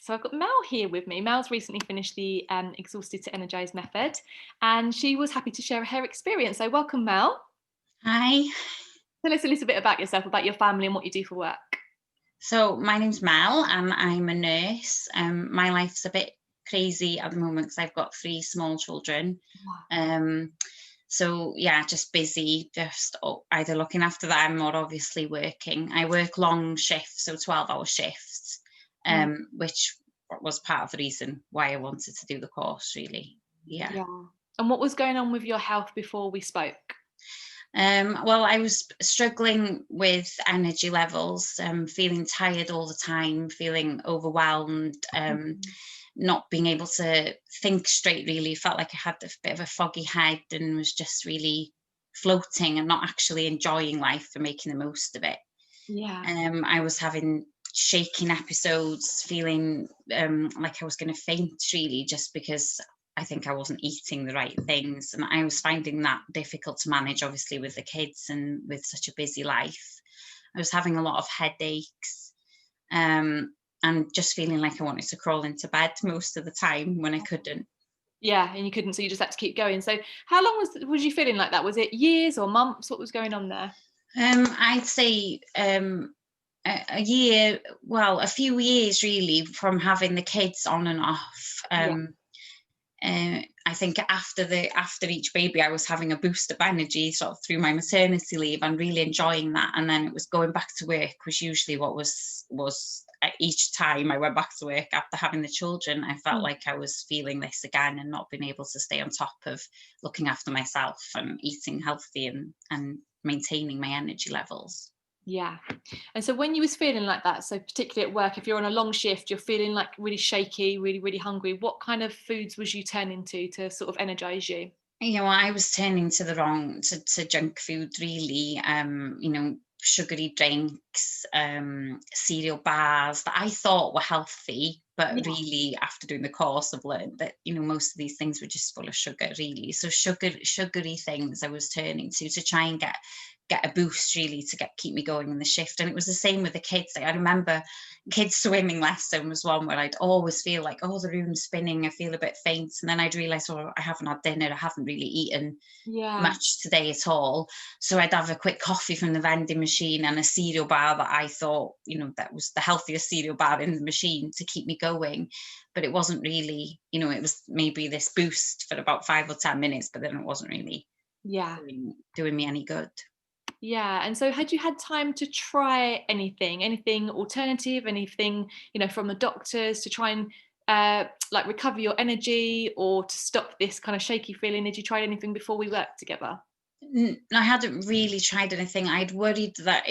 So I've got Mel here with me. Mel's recently finished the Exhausted to Energize method, and she was happy to share her experience. So welcome, Mel. Hi. Tell us a little bit about yourself, about your family, and what you do for work. So my name's Mel and I'm a nurse. My life's a bit crazy at the moment because I've got three small children. Wow. Um, so yeah, just busy, just either looking after them or obviously working. I work long shifts, so 12-hour shifts, Mm, which was part of the reason why I wanted to do the course, really. Yeah. yeah. And what was going on with your health before we spoke? Well, I was struggling with energy levels, feeling tired all the time, feeling overwhelmed, Mm, not being able to think straight, really. Felt like I had a bit of a foggy head and was just really floating and not actually enjoying life and making the most of it. yeah. I was having shaking episodes, feeling like I was going to faint, really, just because I think I wasn't eating the right things. And I was finding that difficult to manage, obviously, with the kids and with such a busy life. I was having a lot of headaches, and just feeling like I wanted to crawl into bed most of the time when I couldn't. Yeah, and you couldn't, so you just had to keep going. So how long was you feeling like that? Was it years or months? What was going on there? I'd say a year, well, a few years really, from having the kids on and off. Yeah. I think after each baby, I was having a boost of energy sort of through my maternity leave and really enjoying that. And then it was going back to work was usually what was each time I went back to work after having the children. I felt Mm. like I was feeling this again and not being able to stay on top of looking after myself and eating healthy and maintaining my energy levels. Yeah. And so when you was feeling like that, so particularly at work, if you're on a long shift, you're feeling like really shaky, really, really hungry, what kind of foods was you turning to sort of energize you? I was turning to the wrong to junk food, really. Sugary drinks, cereal bars that I thought were healthy, but Yeah. really after doing the course I've learned that, most of these things were just full of sugar, really. So sugary things I was turning to try and get a boost, really, to keep me going in the shift. And it was the same with the kids. Like, I remember kids swimming lesson was one where I'd always feel like, oh, the room's spinning, I feel a bit faint. And then I'd realize, oh, I haven't had dinner, I haven't really eaten Yeah. much today at all. So I'd have a quick coffee from the vending machine and a cereal bar that I thought, that was the healthiest cereal bar in the machine to keep me going. But it wasn't really, it was maybe this boost for about 5 or 10 minutes, but then it wasn't really Yeah. doing me any good. Yeah. And so had you had time to try anything alternative, anything, from the doctors to try and like recover your energy or to stop this kind of shaky feeling? Did you try anything before we worked together? I hadn't really tried anything. I'd worried that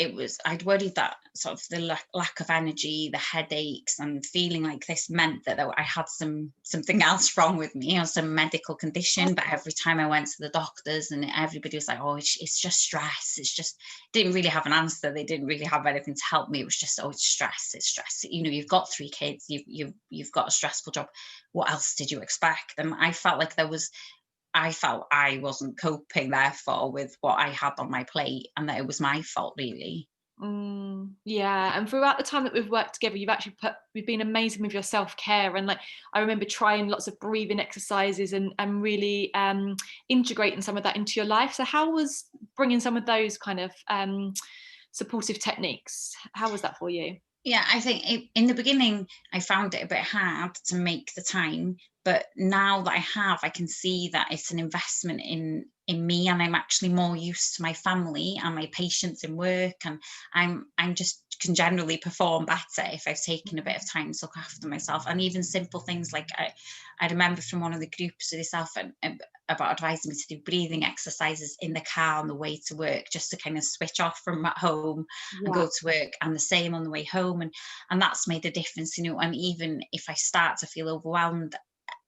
sort of the lack of energy, the headaches, and feeling like this meant that I had something else wrong with me or some medical condition. But every time I went to the doctors, and everybody was like, "Oh, it's just stress. It's just," didn't really have an answer. They didn't really have anything to help me. It was just, "Oh, it's stress. It's stress. You've got three kids. You've got a stressful job. What else did you expect?" And I felt I wasn't coping, therefore, with what I had on my plate, and that it was my fault, really. Yeah, and throughout the time that we've worked together, you've been amazing with your self care, and like I remember trying lots of breathing exercises and really integrating some of that into your life. So how was bringing some of those kind of supportive techniques? How was that for you? Yeah, I think in the beginning, I found it a bit hard to make the time, but now that I have, I can see that it's an investment in me, and I'm actually more used to my family and my patients in work, and I'm just can generally perform better if I've taken a bit of time to look after myself. And even simple things like I remember from one of the groups with yourself and about advising me to do breathing exercises in the car on the way to work, just to kind of switch off from at home and Yeah, go to work, and the same on the way home. And that's made a difference. And even if I start to feel overwhelmed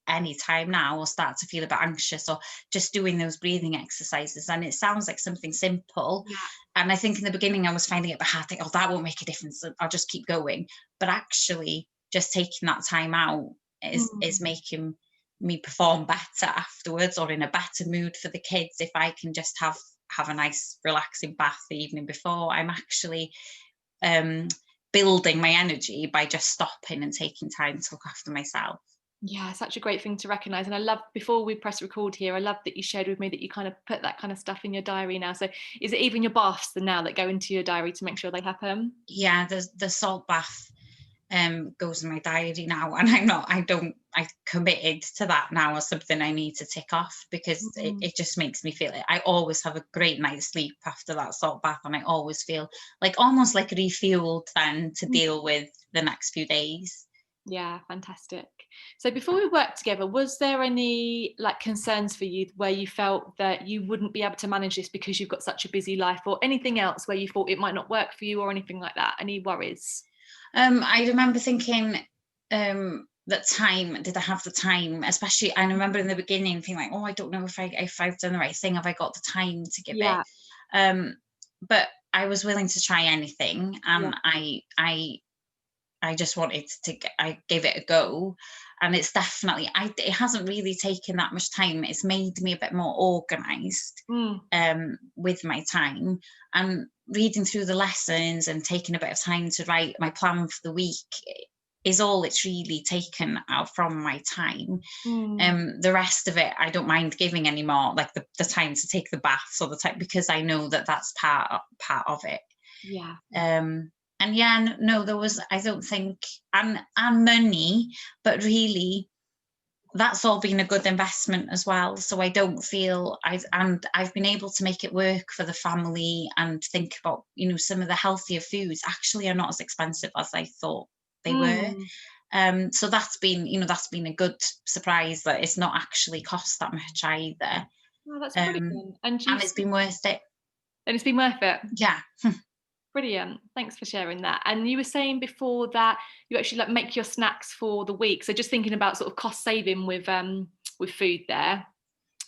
any time now, or start to feel a bit anxious, or just doing those breathing exercises, and it sounds like something simple, yeah. and I think in the beginning I was finding it a bit hard, think, oh, that won't make a difference, I'll just keep going. But actually, just taking that time out is Mm. making me perform better afterwards, or in a better mood for the kids. If I can just have a nice relaxing bath the evening before, I'm actually um building my energy by just stopping and taking time to look after myself. Yeah, such a great thing to recognise. And I love, before we press record here, I love that you shared with me that you kind of put that kind of stuff in your diary now. So is it even your baths now that go into your diary to make sure they happen? Yeah, the salt bath goes in my diary now, and I committed to that now as something I need to tick off, because Mm. it just makes me feel it. I always have a great night's sleep after that salt bath, and I always feel like almost like refueled then to deal with the next few days. Yeah, fantastic. So before we worked together, was there any like concerns for you where you felt that you wouldn't be able to manage this because you've got such a busy life, or anything else where you thought it might not work for you, or anything like that? Any worries? I remember thinking, that time, did I have the time? Especially, I remember in the beginning thinking like, oh, I don't know if I've done the right thing. Have I got the time to give it? Yeah, But I was willing to try anything, yeah. and I just wanted to I gave it a go, and it's definitely it hasn't really taken that much time. It's made me a bit more organized Mm, with my time, and reading through the lessons and taking a bit of time to write my plan for the week is all it's really taken out from my time. mm, The rest of it I don't mind giving anymore, like the time to take the baths or the time, because I know that that's part of it. yeah. um and yeah, no, there was, I don't think, and money, but really that's all been a good investment as well. So I don't feel I've been able to make it work for the family, and think about, some of the healthier foods actually are not as expensive as I thought they were. Mm. So that's been a good surprise, that it's not actually cost that much either. Oh, that's um brilliant. And and it's been worth it. it's been worth it. Yeah. Brilliant. Thanks for sharing that. And you were saying before that you actually like make your snacks for the week. So just thinking about sort of cost saving with food there.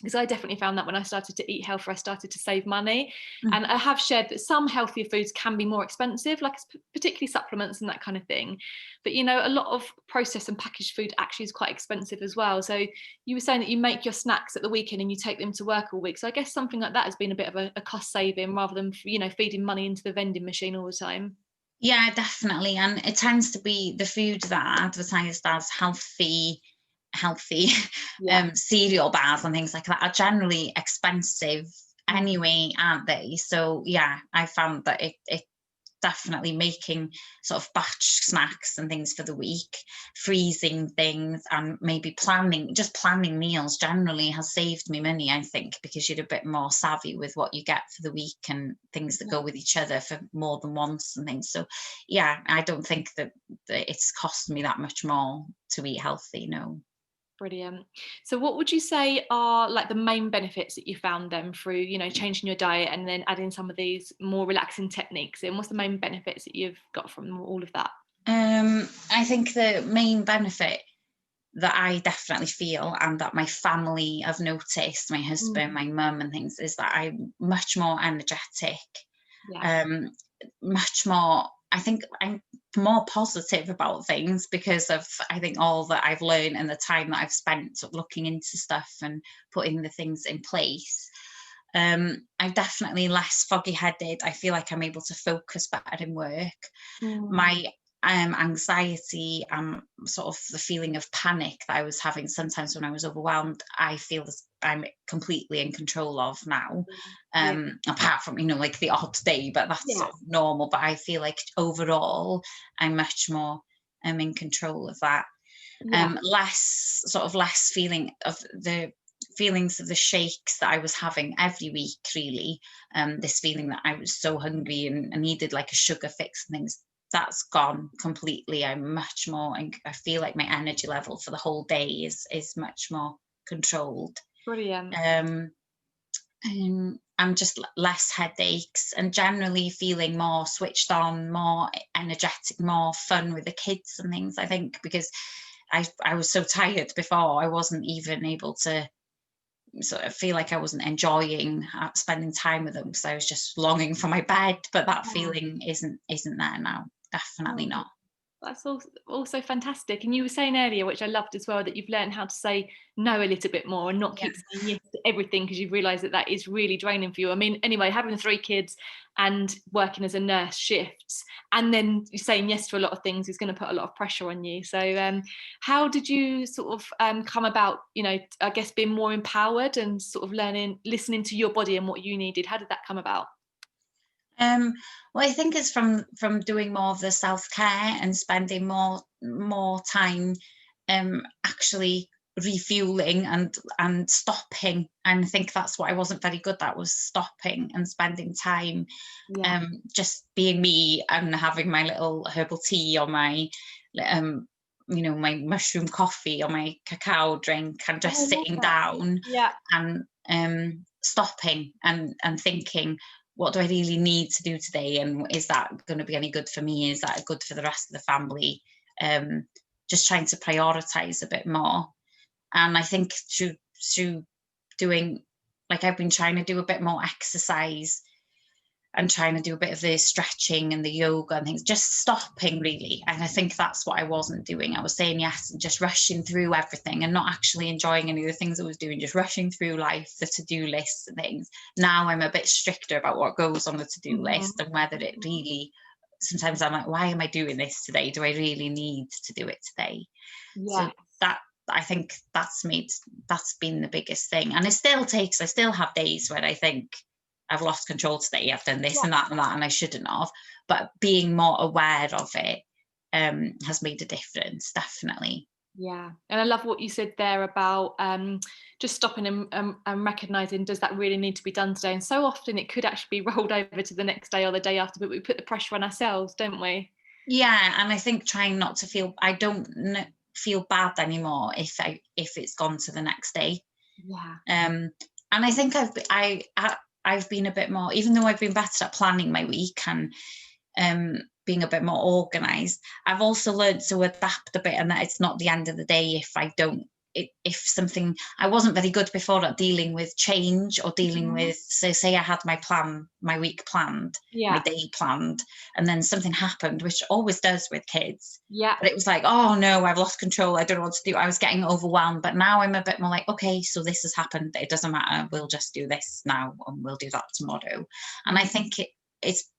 Because I definitely found that when I started to eat healthier, I started to save money. Mm. And I have shared that some healthier foods can be more expensive, like particularly supplements and that kind of thing. But a lot of processed and packaged food actually is quite expensive as well. So you were saying that you make your snacks at the weekend and you take them to work all week. So I guess something like that has been a bit of a cost saving, rather than feeding money into the vending machine all the time. Yeah, definitely. And it tends to be the food that are advertised as healthy Yeah. cereal bars and things like that are generally expensive Mm. anyway, aren't they? So yeah, I found that it definitely making sort of batch snacks and things for the week, freezing things, and maybe planning meals generally has saved me money, I think, because you're a bit more savvy with what you get for the week and things that go with each other for more than once and things. So yeah, I don't think that it's cost me that much more to eat healthy, no. Brilliant. So what would you say are like the main benefits that you found then through, changing your diet and then adding some of these more relaxing techniques in? What's the main benefits that you've got from all of that? I think the main benefit that I definitely feel, and that my family have noticed, my husband, Mm, my mum and things, is that I'm much more energetic, yeah. um, much more, I think I'm more positive about things, because of, I think, all that I've learned and the time that I've spent sort of looking into stuff and putting the things in place. I'm definitely less foggy headed. I feel like I'm able to focus better in work. Mm, My anxiety, sort of the feeling of panic that I was having sometimes when I was overwhelmed, I feel as I'm completely in control of now. yeah. Apart from, like the odd day, but that's Yeah. sort of normal. But I feel like overall, I'm much more in control of that. Yeah. Less feeling of the feelings of the shakes that I was having every week, really. This feeling that I was so hungry and needed like a sugar fix and things, that's gone completely. I'm much more, and I feel like my energy level for the whole day is much more controlled. Brilliant. Um, and I'm just less headaches, and generally feeling more switched on, more energetic, more fun with the kids and things. I think because I was so tired before, I wasn't even able to sort of feel like I wasn't enjoying spending time with them, because I was just longing for my bed. But that Yeah. feeling isn't there now. Definitely Oh, not. That's also fantastic. And you were saying earlier, which I loved as well, that you've learned how to say no a little bit more and not Yeah. keep saying yes to everything because you've realised that that is really draining for you. I mean, anyway, having 3 kids and working as a nurse shifts, and then saying yes to a lot of things is going to put a lot of pressure on you. So, how did you sort of come about? I guess being more empowered and sort of listening to your body and what you needed. How did that come about? Um, well, I think it's from doing more of the self-care and spending more time actually refueling and stopping. And I think that's what I wasn't very good at, was stopping and spending time Yeah. just being me and having my little herbal tea or my um my mushroom coffee or my cacao drink, and Oh, I just love sitting that. down Yeah. and stopping and thinking, what do I really need to do today, and is that going to be any good for me, is that good for the rest of the family? Just trying to prioritize a bit more. And I think through doing, like, I've been trying to do a bit more exercise and trying to do a bit of the stretching and the yoga and things, just stopping really. And I think that's what I wasn't doing. I was saying yes and just rushing through everything and not actually enjoying any of the things I was doing, just rushing through life, the to-do lists and things. Now I'm a bit stricter about what goes on the to-do Mhm. list and whether it really, sometimes I'm like, why am I doing this today? Do I really need to do it today? So Yeah. that, I think that's been the biggest thing. And I still have days when I think I've lost control today, I've done this and that and that, and I shouldn't have. But being more aware of it has made a difference, definitely. Yeah, and I love what you said there about just stopping and recognizing, does that really need to be done today? And so often it could actually be rolled over to the next day or the day after, but we put the pressure on ourselves, don't we? Yeah, and I think trying not to feel, I don't feel bad anymore if it's gone to the next day. Yeah. And I think I've been a bit more, even though I've been better at planning my week and being a bit more organized, I've also learned to adapt a bit, and that it's not the end of the day if I don't. If something, I wasn't very good before at dealing with change or dealing Mhm. with, so say I had my week planned, my Yeah. day planned, and then something happened, which always does with kids. Yeah. But it was like, oh no, I've lost control. I don't know what to do. I was getting overwhelmed. But now I'm a bit more like, okay, so this has happened. It doesn't matter. We'll just do this now and we'll do that tomorrow. And I Mm. think it's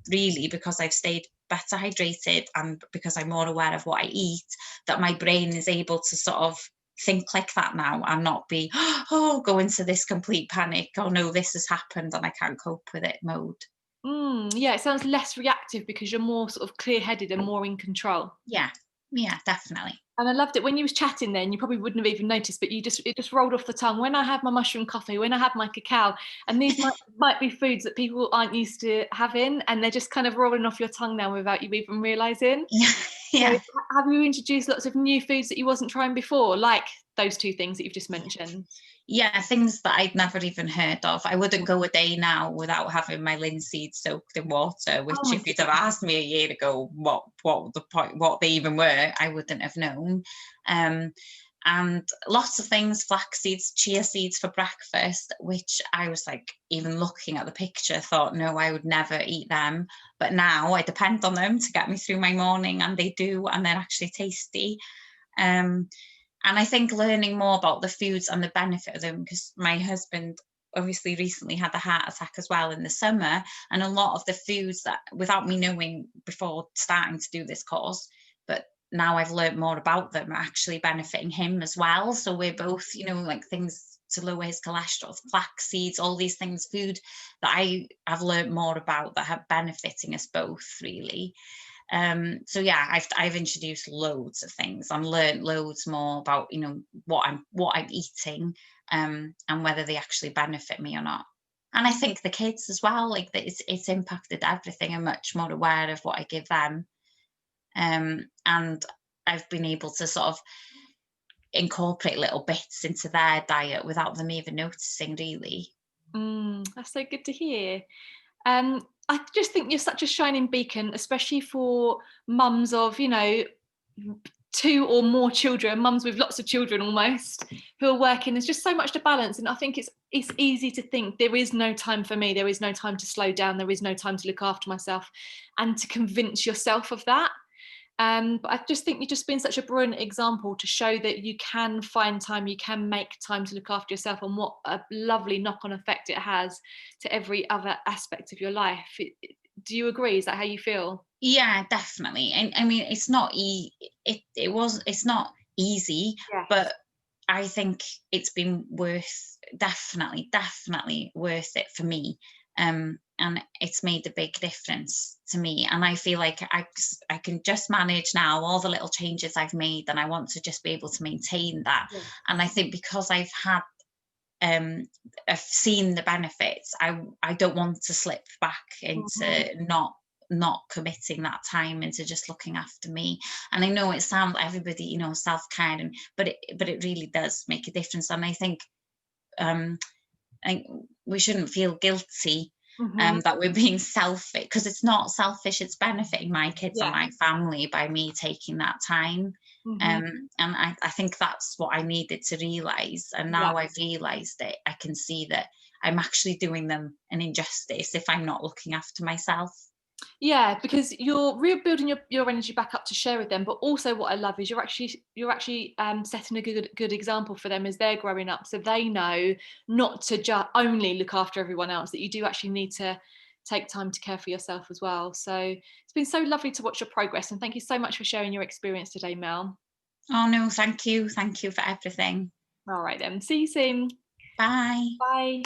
really because I've stayed better hydrated and because I'm more aware of what I eat, that my brain is able to sort of think like that now and not be, oh, go into this complete panic. Oh no, this has happened and I can't cope with it mode. Yeah, it sounds less reactive because you're more sort of clear-headed and more in control. Yeah, yeah, definitely. And I loved it when you was chatting then, you probably wouldn't have even noticed, but it just rolled off the tongue. When I have my mushroom coffee, when I have my cacao, and these might be foods that people aren't used to having, and they're just kind of rolling off your tongue now without you even realizing. Yeah, So yeah. have you introduced lots of new foods that you wasn't trying before, like those 2 things that you've just mentioned? Yeah, things that I'd never even heard of. I wouldn't go a day now without having my linseed soaked in water, Oh which my if you'd have goodness. asked me a year ago what the point, what they even were, I wouldn't have known. Um, and lots of things, flax seeds, chia seeds for breakfast, which I was like, even looking at the picture, thought, no, I would never eat them. But now I depend on them to get me through my morning, and they do, and they're actually tasty. Um, and I think learning more about the foods and the benefit of them, because my husband obviously recently had a heart attack as well in the summer, and a lot of the foods that, without me knowing before starting to do this course, but now I've learned more about them, are actually benefiting him as well. So we're both, like things to lower his cholesterol, flax seeds, all these things, food that I have learned more about that are benefiting us both really. So yeah, I've introduced loads of things and learned loads more about what I'm eating, and whether they actually benefit me or not. And I think the kids as well, like that, it's impacted everything. I'm much more aware of what I give them, and I've been able to sort of incorporate little bits into their diet without them even noticing, really. That's so good to hear. I just think you're such a shining beacon, especially for mums of, 2 or more children, mums with lots of children almost, who are working. There's just so much to balance. And I think it's easy to think there is no time for me, there is no time to slow down, there is no time to look after myself, and to convince yourself of that. But I just think you've just been such a brilliant example to show that you can find time, you can make time to look after yourself, and what a lovely knock-on effect it has to every other aspect of your life. Do you agree? Is that how you feel? Yeah, definitely. And I mean, it's not easy, Yes. but I think it's been definitely worth it for me. And it's made a big difference to me. And I feel like I can just manage now all the little changes I've made, and I want to just be able to maintain that. Yes. And I think because um I've seen the benefits, I don't want to slip back Mhm. into not committing that time into just looking after me. And I know it sounds everybody, self-care, and but it really does make a difference. And um I we shouldn't feel guilty Mhm. that we're being selfish, because it's not selfish, it's benefiting my kids and Yeah. my family by me taking that time. Mhm. um and I think that's what I needed to realize, and Yeah. now I've realized it, I can see that I'm actually doing them an injustice if I'm not looking after myself. Yeah, because you're rebuilding your energy back up to share with them, but also what I love is you're actually setting a good example for them as they're growing up, so they know not to just only look after everyone else, that you do actually need to take time to care for yourself as well. So it's been so lovely to watch your progress, and thank you so much for sharing your experience today, Mel. Oh no, thank you for everything. All right then, see you soon. Bye. Bye.